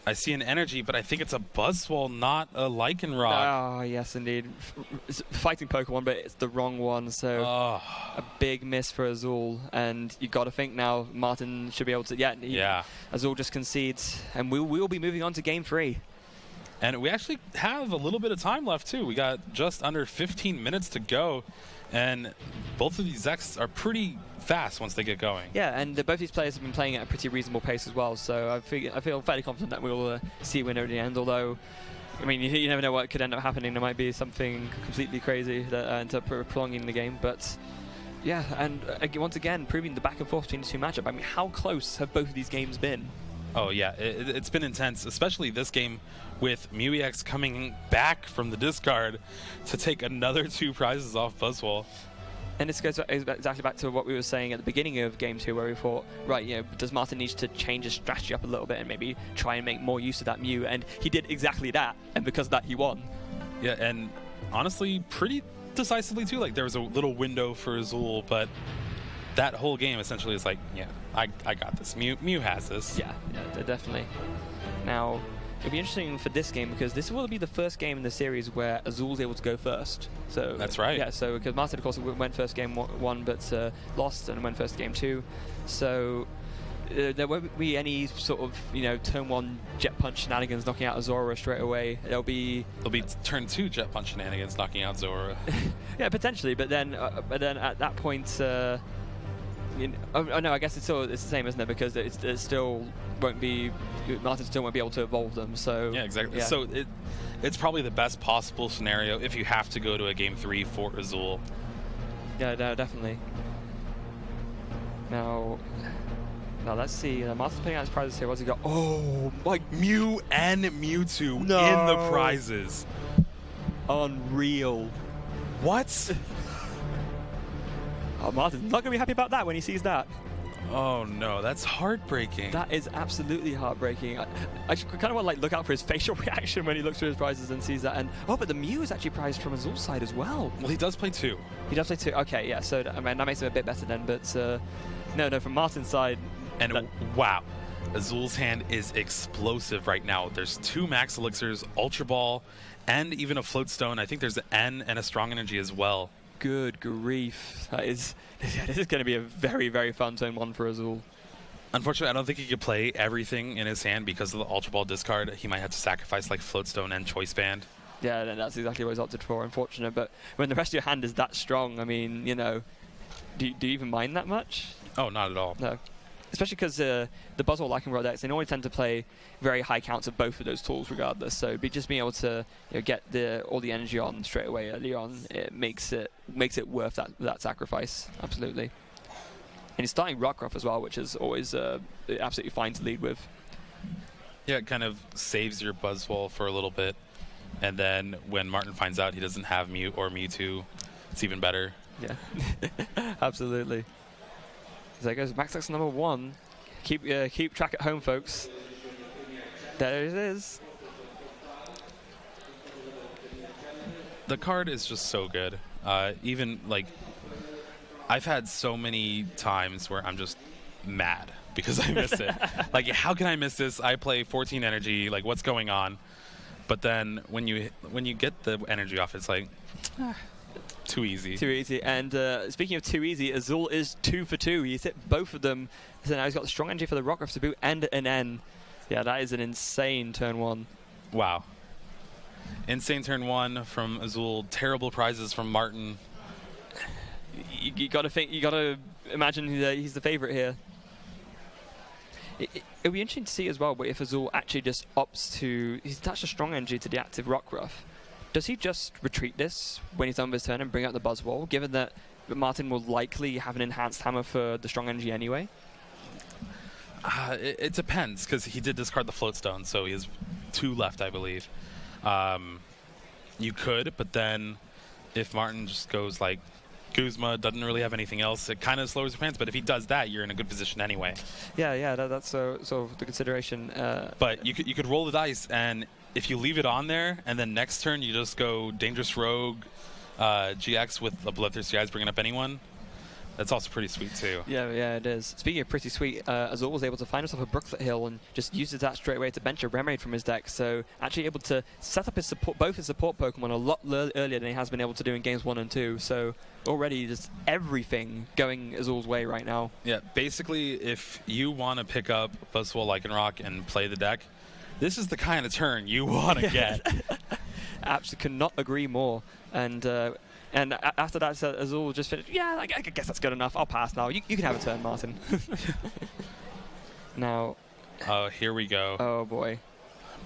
A: I see an energy, but I think it's a Buzzwole, not a Lycanroc.
B: Oh, yes, indeed. It's a fighting Pokemon, but it's the wrong one, so a big miss for Azul. And you got to think now Martin should be able to... Yeah. Azul just concedes, and we'll be moving on to Game 3.
A: And we actually have a little bit of time left, too. We got just under 15 minutes to go, and both of these decks are pretty fast once they get going.
B: Yeah, and both these players have been playing at a pretty reasonable pace as well, so I feel fairly confident that we'll see a winner at the end, although, I mean, you never know what could end up happening. There might be something completely crazy that ends up prolonging the game, but yeah, and once again, proving the back and forth between the two matchup. I mean, how close have both of these games been?
A: Oh, yeah, it's been intense, especially this game with MewEX coming back from the discard to take another 2 prizes off Buzzwole.
B: And this goes exactly back to what we were saying at the beginning of Game 2, where we thought, right, does Martin need to change his strategy up a little bit and maybe try and make more use of that Mew? And he did exactly that, and because of that, he won. Yeah,
A: and honestly, pretty decisively, too. Like, there was a little window for Azul, but that whole game essentially is like, yeah, I got this. Mew has this.
B: Yeah, definitely. Now, it'll be interesting for this game because this will be the first game in the series where Azul's able to go first. So
A: that's right.
B: Yeah, so because Martin, of course, went first game 1, but lost and went first game 2. So there won't be any sort of turn 1 Jet Punch shenanigans knocking out Azora straight away. There'll be
A: turn 2 Jet Punch shenanigans knocking out Zora.
B: Yeah, potentially, but then at that point. Oh no, I guess it's the same, isn't it? Because it still won't be, Martin still won't be able to evolve them. So
A: yeah, exactly.
B: Yeah.
A: So it's probably the best possible scenario if you have to go to a Game 3 for Azul.
B: Yeah, no, definitely. Now let's see. Martin's putting out his prizes here. What's he got? Oh,
A: like Mew and Mewtwo in the prizes.
B: Unreal.
A: What?
B: Oh, Martin's not going to be happy about that when he sees that.
A: Oh no, that's heartbreaking.
B: That is absolutely heartbreaking. I kind of want to look out for his facial reaction when he looks through his prizes and sees that. And but the Mew is actually prized from Azul's side as well.
A: Well, he does play 2.
B: He does play 2. Okay, yeah. So I mean, that makes him a bit better then. But no, from Martin's side.
A: And wow, Azul's hand is explosive right now. There's 2 Max Elixirs, Ultra Ball, and even a Float Stone. I think there's an N and a Strong Energy as well.
B: Good grief. This is going to be a very, very fun turn 1 for Azul.
A: Unfortunately, I don't think he could play everything in his hand because of the Ultra Ball discard. He might have to sacrifice like Float Stone and Choice Band.
B: Yeah, that's exactly what he's opted for. Unfortunate, but when the rest of your hand is that strong, I mean, do you even mind that much?
A: Oh, not at all.
B: No. Especially because the Buzzwole Lycanroc decks, they normally tend to play very high counts of both of those tools regardless. So just being able to get all the energy on straight away early on, it makes it worth that sacrifice. Absolutely. And he's starting Rockruff as well, which is always absolutely fine to lead with.
A: Yeah, it kind of saves your Buzzwole for a little bit. And then when Martin finds out he doesn't have Mew or Mewtwo, it's even better.
B: Yeah, absolutely. There goes Maxx number 1. Keep track at home, folks. There it is.
A: The card is just so good. Even I've had so many times where I'm just mad because I missed it. Like, how can I miss this? I play 14 energy. Like, what's going on? But then when you get the energy off, it's like. Too easy. Too
B: easy. And speaking of too easy, Azul is 2 for 2. He's hit both of them. So now he's got the strong energy for the Rockruff to boot and an N. Yeah, that is an insane turn 1.
A: Wow. Insane turn 1 from Azul. Terrible prizes from Martin.
B: You got to imagine he's the favorite here. It'll be interesting to see as well if Azul actually just opts to... He's attached a strong energy to the active Rockruff. Does he just retreat this when he's done with his turn and bring out the Buzzwole, given that Martin will likely have an enhanced hammer for the strong energy anyway?
A: It depends, because he did discard the Float Stone, so he has 2 left, I believe. You could, but then if Martin just goes like Guzma, doesn't really have anything else, it kind of slows your plans, but if he does that, you're in a good position anyway. Yeah, that's sort of the consideration. But you could roll the dice, and if you leave it on there, and then next turn you just go Dangerous Rogue, GX with the Bloodthirsty Eyes bringing up anyone, That's also pretty sweet too.
B: Yeah, it is. Speaking of pretty sweet, Azul was able to find himself a Brooklet Hill and just uses that straight away to bench a Remade from his deck. So actually able to set up his both his support Pokemon a lot earlier than he has been able to do in games 1 and 2. So already just everything going Azul's way right now.
A: Yeah, basically, if you want to pick up Buzzwole Lycanroc and play the deck, this is the kind of turn you want to get.
B: Absolutely cannot agree more. And after that, Azul just finished. Yeah, I guess that's good enough. I'll pass now. You can have a turn, Martin. Now.
A: Oh, here we go.
B: Oh boy.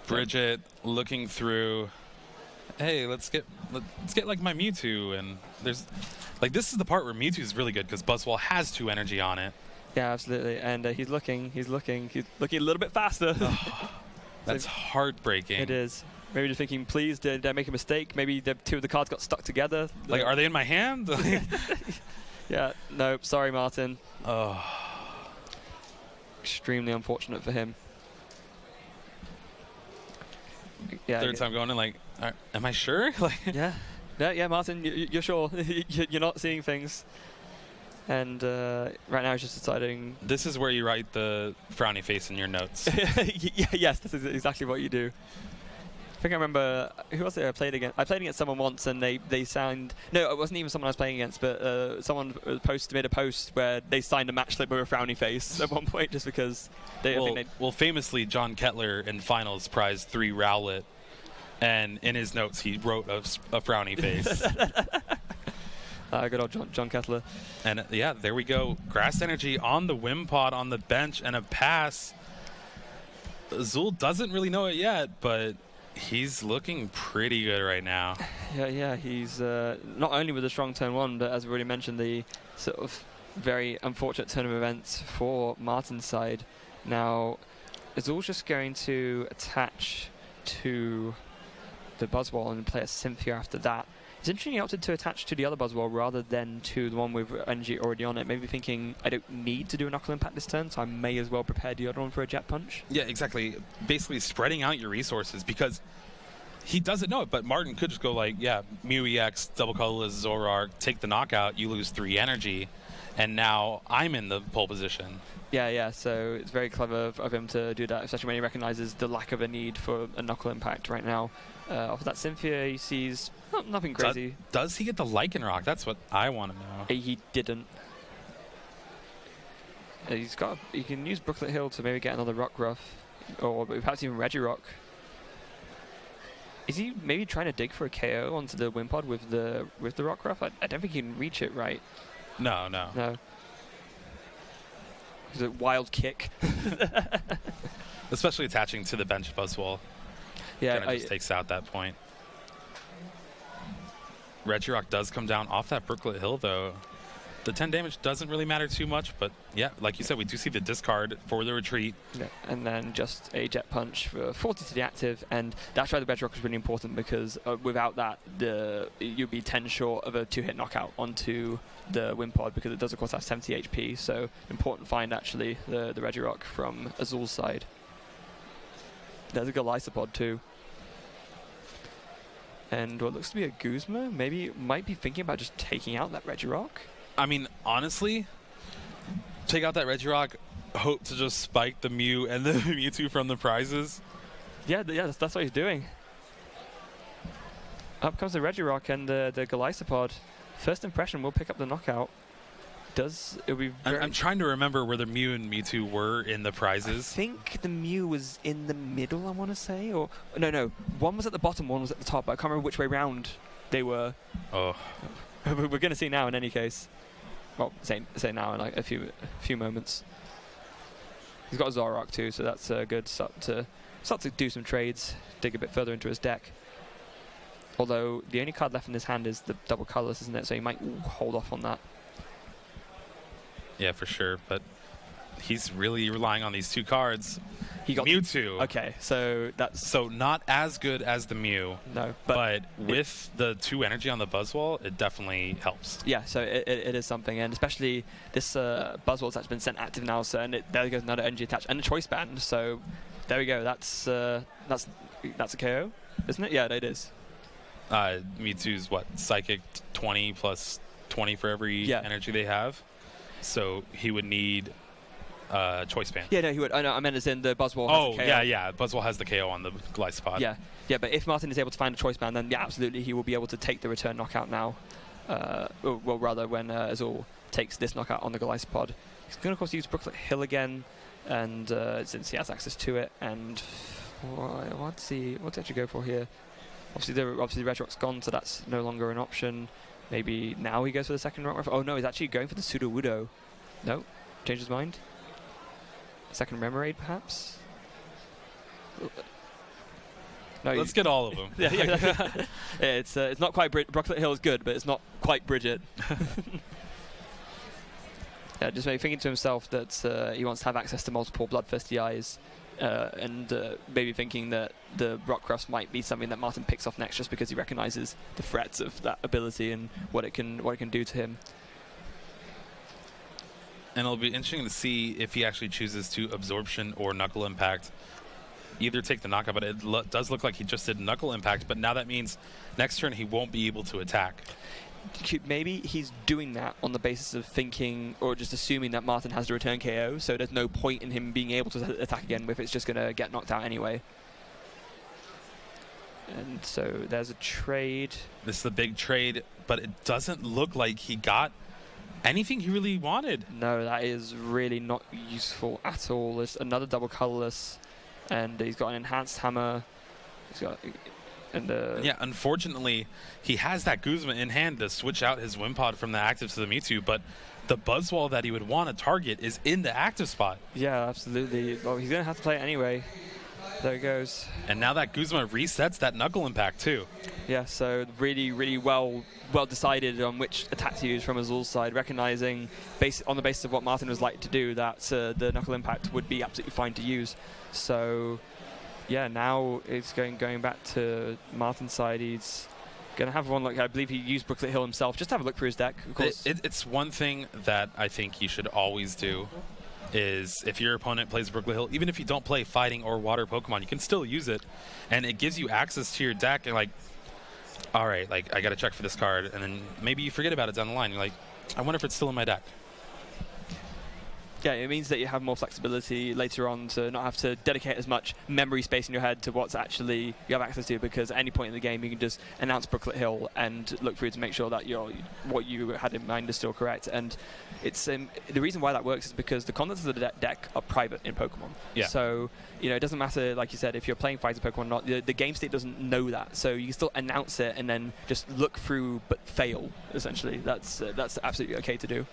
A: Bridget looking through. Hey, let's get like my Mewtwo, and there's like this is the part where Mewtwo is really good because Buzzwole has 2 energy on it.
B: Yeah, absolutely. And he's looking a little bit faster.
A: Oh, that's heartbreaking.
B: It is. Maybe just thinking, please, did I make a mistake? Maybe the 2 of the cards got stuck together.
A: Like, are they in my hand?
B: Yeah, no, sorry, Martin.
A: Oh.
B: Extremely unfortunate for him. Yeah.
A: Third time going in, like, am I sure? Like,
B: yeah, Martin, you're sure. You're not seeing things. And right now he's just deciding.
A: This is where you write the frowny face in your notes.
B: Yes, this is exactly what you do. I think I remember, who was it I played against? I played against someone once and they signed, no, it wasn't even someone I was playing against, but someone made a post where they signed a match slip with a frowny face at one point just because
A: well, famously, John Kettler in finals prized 3 Rowlet, and in his notes he wrote a frowny face.
B: Good old John Kettler.
A: And yeah, there we go. Grass Energy on the Wimpod on the bench and a pass. Azul doesn't really know it yet, but he's looking pretty good right now.
B: Yeah, he's not only with a strong turn 1, but as we already mentioned, the sort of very unfortunate turn of events for Martin's side. Now, Azul's just going to attach to the Buzzwole and play a Cynthia after that. It's interesting he opted to attach to the other Buzzwole rather than to the one with energy already on it. Maybe thinking, I don't need to do a Knuckle Impact this turn, so I may as well prepare the other one for a Jet Punch.
A: Yeah, exactly. Basically spreading out your resources because he doesn't know it, but Martin could just go like, yeah, Mew EX, Double Colorless Zoroark, take the knockout, you lose 3 energy, and now I'm in the pole position.
B: Yeah, so it's very clever of him to do that, especially when he recognizes the lack of a need for a Knuckle Impact right now. Off of that Cynthia, he sees nothing crazy.
A: Does he get the Lycanroc? That's what I want to know.
B: He didn't. He can use Brooklet Hill to maybe get another Rockruff, or perhaps even Regirock. Is he maybe trying to dig for a KO onto the Wimpod with the Rockruff? I don't think he can reach it right.
A: No.
B: It's a wild kick.
A: Especially attaching to the bench Buzzwole.
B: Yeah,
A: Kind of just takes out that point. Regirock does come down off that Brooklet Hill, though. The 10 damage doesn't really matter too much, but yeah, like you said, we do see the discard for the retreat.
B: Yeah, and then just a Jet Punch for 40 to the active, and that's why the Regirock is really important because without that, you'd be 10 short of a 2-hit knockout onto the Wimpod because it does, of course, have 70 HP, so important find, actually, the Regirock from Azul's side. There's a Golisopod, too. And what looks to be a Guzma, might be thinking about just taking out that Regirock.
A: I mean, honestly, take out that Regirock, hope to just spike the Mew and the Mewtwo from the prizes.
B: Yeah, that's what he's doing. Up comes the Regirock and the Golisopod. First impression will pick up the knockout. I'm
A: trying to remember where the Mew and Mewtwo were in the prizes.
B: I think the Mew was in the middle, I want to say. Or no. One was at the bottom, one was at the top. But I can't remember which way round they were.
A: Oh.
B: We're going to see now in any case. Well, say now in like a few moments. He's got a Zoroark too, so that's a good start to do some trades, dig a bit further into his deck. Although the only card left in his hand is the Double Colorless, isn't it? So he might hold off on that.
A: Yeah, for sure, but he's really relying on these 2 cards.
B: He got
A: Mewtwo.
B: Okay, so that's...
A: So not as good as the Mew.
B: No,
A: but with the 2 energy on the Buzzwole, it definitely helps.
B: Yeah, so it is something, and especially this Buzzwole's that's been sent active now, so there goes another energy attach and a choice band. So there we go. That's a KO, isn't it? Yeah, it is.
A: Mewtwo's what? Psychic 20 plus 20 for every energy they have. So he would need Choice Band.
B: Yeah, no, he would. I know, I meant as in the Buzzwole.
A: Oh,
B: has the KO.
A: yeah. Buzzwole has the KO on the Glycepod.
B: Yeah, but if Martin is able to find a Choice Band, then yeah, absolutely, he will be able to take the return knockout now. Well, rather, when Azul takes this knockout on the Glycepod. He's going to, of course, use Brooklet Hill again, and since he has access to it, and what's he actually go for here? Obviously, the Red Rock's gone, so that's no longer an option. Maybe now he goes for the second Rock. Oh no, he's actually going for the Pseudo Wudo. No, changed his mind. Second Remoraid, perhaps? No,
A: Let's get all of them.
B: yeah, it's not quite Brooklet Hill is good, but it's not quite Bridget. Yeah, just maybe thinking to himself that he wants to have access to multiple Bloodthirsty Eyes, and maybe thinking that the Rock Cross might be something that Martin picks off next, just because he recognizes the threats of that ability and what it can do to him.
A: And it'll be interesting to see if he actually chooses to Absorption or Knuckle Impact. Either take the knockout, but it does look like he just did Knuckle Impact, but now that means next turn he won't be able to attack.
B: Maybe he's doing that on the basis of thinking, or just assuming that Martin has the return KO, so there's no point in him being able to attack again if it's just going to get knocked out anyway. And so there's a trade.
A: This is the big trade, but it doesn't look like he got anything he really wanted.
B: No, that is really not useful at all. There's another double colorless, and he's got an enhanced hammer. He's got... yeah, unfortunately,
A: he has that Guzma in hand to switch out his Wimpod from the active to the Mewtwo, but the Buzzwole that he would want to target is in the active spot.
B: Yeah, absolutely. Well, he's going to have to play it anyway. There it goes.
A: And now that Guzma resets that Knuckle Impact, too.
B: Yeah, so really, really well decided on which attack to use from Azul's side, recognizing, on the basis of what Martin was like to do, that the Knuckle Impact would be absolutely fine to use. So... yeah, now it's going back to Martin's side. He's going to have one look. I believe he used Brooklet Hill himself. Just have a look through his deck, of course.
A: It's one thing that I think you should always do is if your opponent plays Brooklet Hill, even if you don't play fighting or water Pokemon, you can still use it. And it gives you access to your deck. And like, all right, like I got to check for this card. And then maybe you forget about it down the line. You're like, I wonder if it's still in my deck.
B: Yeah, it means that you have more flexibility later on to not have to dedicate as much memory space in your head to what's actually you have access to, because at any point in the game you can just announce Brooklet Hill and look through to make sure that what you had in mind is still correct. And it's the reason why that works is because the contents of the deck are private in Pokemon.
A: Yeah.
B: So it doesn't matter, like you said, if you're playing fighter Pokemon or not, the game state doesn't know that. So you can still announce it and then just look through but fail, essentially. That's absolutely okay to do.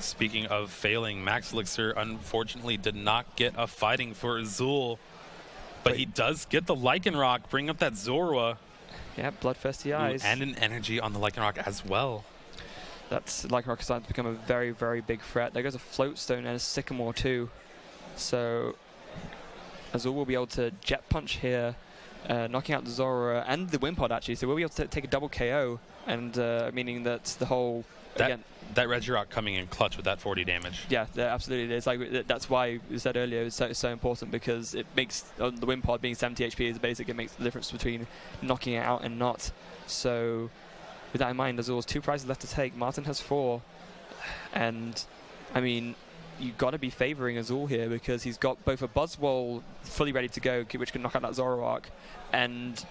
A: Speaking of failing, Max Elixir unfortunately did not get a fighting for Azul, but he does get the Lycanroc, bring up that Zorua.
B: Yeah, Bloodthirsty Eyes.
A: And an energy on the Lycanroc as well.
B: That's Lycanroc is starting to become a very, very big threat. There goes a Floatstone and a Sycamore too. So Azul will be able to Jet Punch here, knocking out the Zorua and the Wimpod actually. So we'll be able to take a double KO, and meaning that the whole...
A: That Regirock coming in clutch with that 40 damage.
B: Yeah, absolutely. It's like that's why we said earlier it's so important, because it makes the Wimpod being 70 HP is basic. It makes the difference between knocking it out and not. So with that in mind, Azul's 2 prizes left to take. Martin has 4, and I mean, you've got to be favoring Azul here because he's got both a Buzzwole fully ready to go, which can knock out that Zoroark, and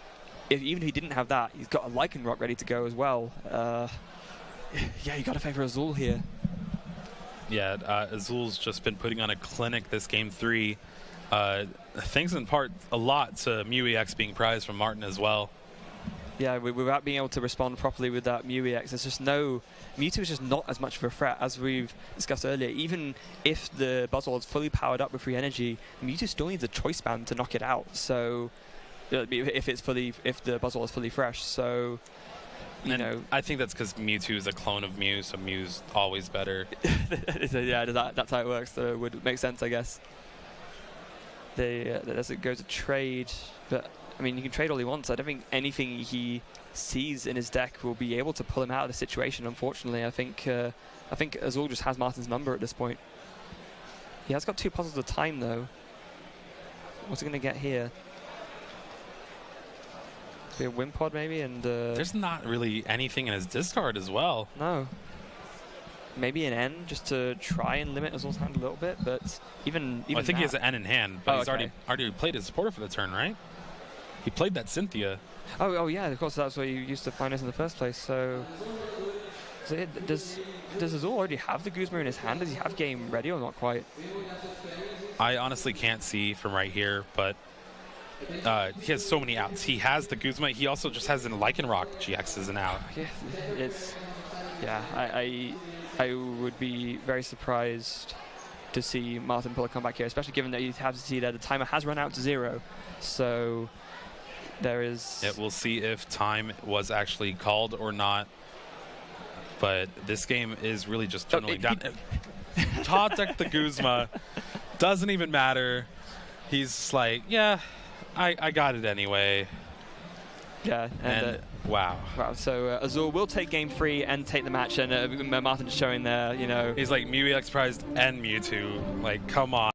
B: even if he didn't have that, he's got a Lycanroc ready to go as well. Yeah, you got to favor Azul here.
A: Yeah, Azul's just been putting on a clinic this game 3. Thanks in part a lot to MewEX being prized from Martin as well.
B: Yeah, without being able to respond properly with that MewEX, there's just no... Mewtwo is just not as much of a threat as we've discussed earlier. Even if the Buzzwole is fully powered up with free energy, Mewtwo still needs a Choice Band to knock it out. So, if the Buzzwole is fully fresh, so...
A: I think that's because Mewtwo is a clone of Mew, so Mew's always better.
B: Yeah, that's how it works. So it would make sense, I guess. As it goes to trade, but I mean, he can trade all he wants. I don't think anything he sees in his deck will be able to pull him out of the situation. Unfortunately, I think Azul just has Martin's number at this point. He has got 2 puzzles at a time, though. What's he going to get here? Be a Wimpod maybe, and
A: there's not really anything in his discard as well.
B: No. maybe an N just to try and limit Azul's hand a little bit, but even
A: I think he
B: that-
A: has an N in hand, but he's
B: okay.
A: already played his supporter for the turn, right? He played that Cynthia.
B: Oh yeah, of course, that's where you used to find us in the first place. So does Azul already have the Guzma in his hand? Does he have game ready or not quite?
A: I honestly can't see from right here, but he has so many outs. He has the Guzma. He also just has an Lycanroc GX as an out.
B: I would be very surprised to see Martin pull a comeback here, especially given that you have to see that the timer has run out to 0. So there is...
A: Yeah, we'll see if time was actually called or not. But this game is really just tunneling down. Top deck the Guzma. Doesn't even matter. He's just like, yeah, I got it anyway.
B: Yeah, and
A: wow.
B: Wow, so Azul will take game 3 and take the match, and Martin is showing there,
A: He's like Mew EX prized and Mewtwo. Like, come on.